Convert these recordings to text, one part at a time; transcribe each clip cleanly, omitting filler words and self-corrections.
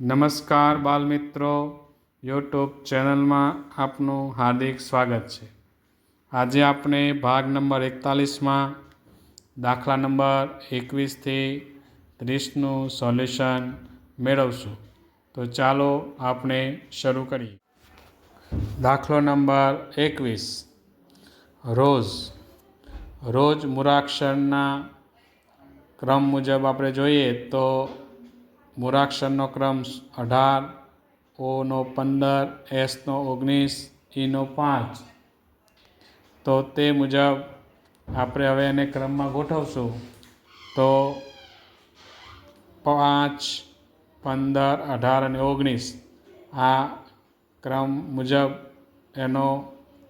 નમસ્કાર બાલમિત્રો, યુટ્યુબ ચેનલમાં આપનું હાર્દિક સ્વાગત છે। આજે આપણે ભાગ નંબર 41માં દાખલા નંબર 21થી 30નું સોલ્યુશન મેળવશું। તો ચાલો આપણે શરૂ કરીએ। દાખલો નંબર 21। રોજ મૂળાક્ષરના ક્રમ મુજબ આપણે જોઈએ તો મૂળાક્ષરનો ક્રમ 18, ઓનો 15, એસનો 19, ઈનો 5। તો તે મુજબ આપણે હવે એને ક્રમમાં ગોઠવશું તો 5, 15, 18 અને 19 આ ક્રમ મુજબ એનો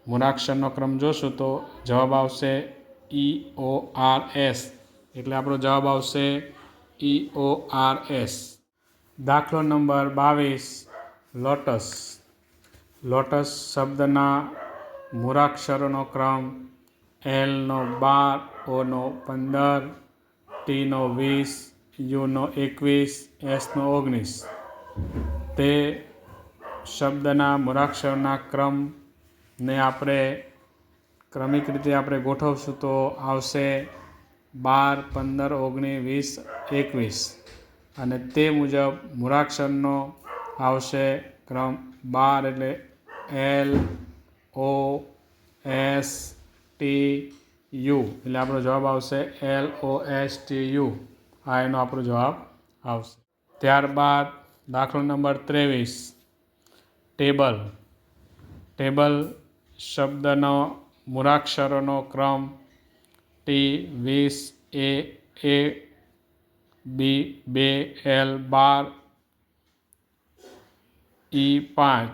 મૂળાક્ષરનો ક્રમ જોશું તો જવાબ આવશે EORS। એટલે આપણો જવાબ આવશે EORS। દાખલો નંબર 22। લોટસ શબ્દના મૂળાક્ષરોનો ક્રમ Lનો 12, ઓનો 15, ટીનો 20, યુનો 21, એસનો 19। તે શબ્દના મૂળાક્ષરના ક્રમને આપણે ક્રમિક રીતે આપણે ગોઠવશું તો આવશે 12, 15, 19, 20, 21 અને તે મુજબ મૂળાક્ષરનો આવશે ક્રમ 12 એટલે L, O, S, T, U। એટલે આપણો જવાબ આવશે LOSTU। આ એનો આપણો જવાબ આવશે। ત્યારબાદ દાખલો નંબર 23। ટેબલ શબ્દનો મૂળાક્ષરોનો ક્રમ T20, A, B, 2, L, 12, E5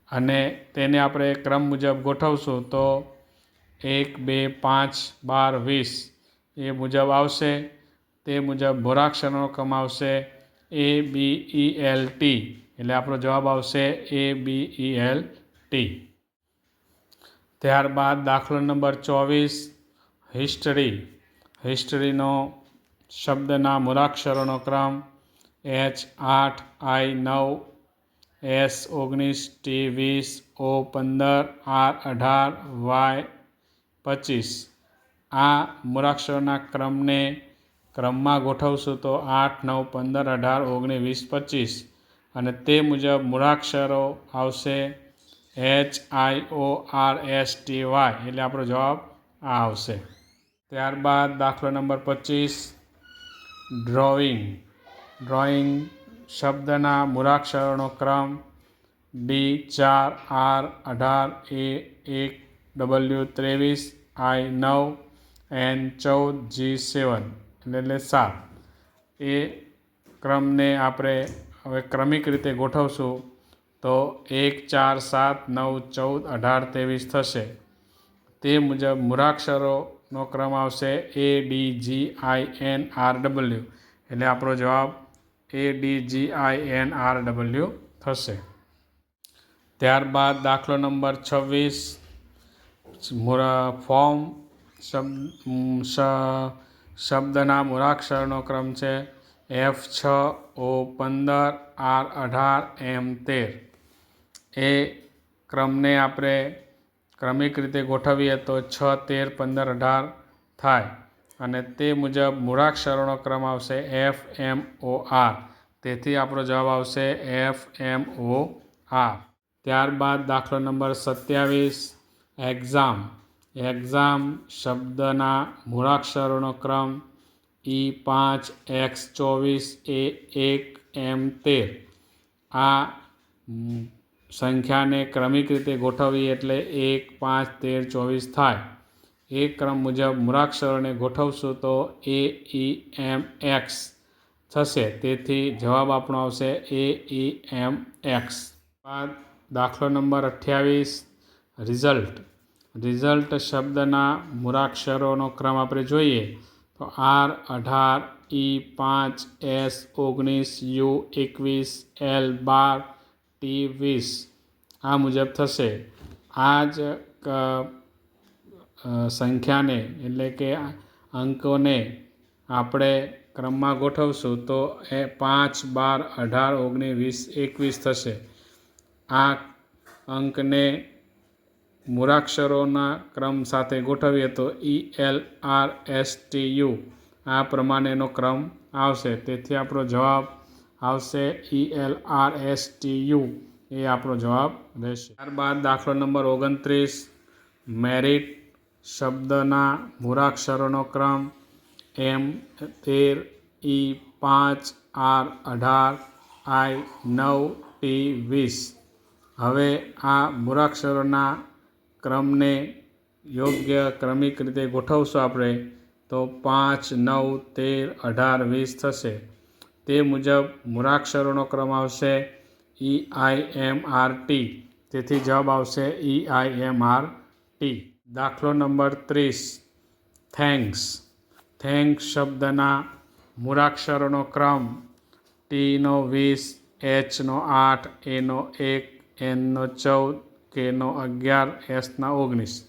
અને તેને આપણે ક્રમ મુજબ ગોઠવશું તો 1, 2, 5, 12, 20 એ મુજબ આવશે। તે મુજબ મૂળાક્ષરનો ક્રમ આવશે ABELT। એટલે આપણો જવાબ આવશે ABELT। ત્યારબાદ દાખલો નંબર 24। હિસ્ટરીનો શબ્દના મૂળાક્ષરોનો ક્રમ H8, I9, S19, T20, O15, R18, Y25। આ મૂળાક્ષરોના ક્રમને ક્રમમાં ગોઠવશું તો 8, 9, 15, 18, 19, 20, 25 અને તે મુજબ મૂળાક્ષરો આવશે HIORSTY। એટલે આપણો જવાબ આ આવશે। ત્યારબાદ દાખલો નંબર 25। ડ્રોઈંગ શબ્દના મૂળાક્ષરોનો ક્રમ D4, R18, A1, W23, I9, N14, G7 એટલે 7। એ ક્રમને આપણે હવે ક્રમિક રીતે ગોઠવશું તો 1, 4, 7, 9, 14, 18, 23 થશે। તે મુજબ મૂળાક્ષરોનો ક્રમ આવશે ADGINRW। એટલે આપણો જવાબ ADGINRW થશે। ત્યારબાદ દાખલો નંબર 26। ફોર્મ શબ્દના મૂળાક્ષરનો ક્રમ છે F6, O15, R18, M13। એ ક્રમને આપણે ક્રમિક રીતે ગોઠવીએ તો 6, 13, 15, 18 થાય અને તે મુજબ મૂળાક્ષરોનો ક્રમ આવશે FMOR। તેથી આપણો જવાબ આવશે FMOR। ત્યારબાદ દાખલો નંબર 27। એક્ઝામ શબ્દના મૂળાક્ષરોનો ક્રમ E5, X24, A1, M13। આ સંખ્યાને ક્રમિક રીતે ગોઠવીએ એટલે 1, 5, 13, 24 થાય। એ ક્રમ મુજબ મૂળાક્ષરોને ગોઠવશું તો AEMX થશે। તેથી જવાબ આપણો આવશે AEMX। બાદ દાખલો નંબર 28। રિઝલ્ટ શબ્દના મૂળાક્ષરોનો ક્રમ આપણે જોઈએ તો R18, E5, S19, U21, L12, T20 આ મુજબ થશે। આ જ સંખ્યાને એટલે કે અંકોને આપણે ક્રમમાં ગોઠવશું તો એ 5, 12, 18, 19, 20, 21 થશે. આ અંકને મૂળાક્ષરોના ક્રમ સાથે ગોઠવીએ તો ELRSTU આ પ્રમાણેનો ક્રમ આવશે. તેથી આપણો જવાબ આવશે ELRSTU. એ આપણો જવાબ રહેશે. ત્યારબાદ દાખલો નંબર 29, મેરિટ શબ્દના મૂળાક્ષરોનો ક્રમ M13, E5, R18, I9, T20. હવે આ મૂળાક્ષરોના ક્રમને યોગ્ય ક્રમિક રીતે ગોઠવશું આપણે તો 5, 9, 13, 18, 20 થશે. તે મુજબ મૂળાક્ષરોનો ક્રમ આવશે EIMRT. તેથી જવાબ આવશે EIMRT. દાખલો નંબર 30, થેન્ક્સ. થેન્ક્સ શબ્દના મૂળાક્ષરોનો ક્રમ T no 20, H no 8, A no 1, N no 14, K no 11, S ના 19.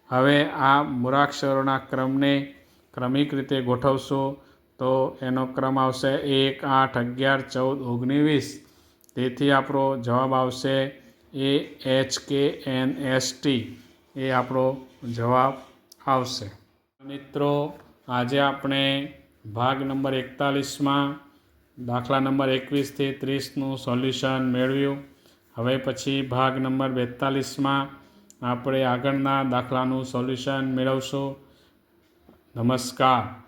હવે આ મૂળાક્ષરોના ક્રમને ક્રમિક રીતે ગોઠવશો તો એનો ક્રમ આવશે 1, 8, 11, 14, 19, 20. તેથી આપણો જવાબ આવશે AHKNST. એ આપણો જવાબ આવશે. મિત્રો, આજે આપણે ભાગ નંબર 41માં દાખલા નંબર 21 થી 30નું સોલ્યુશન મેળવ્યું. હવે પછી ભાગ નંબર 42માં આપણે આગળના દાખલાનું સોલ્યુશન મેળવશું. નમસ્કાર.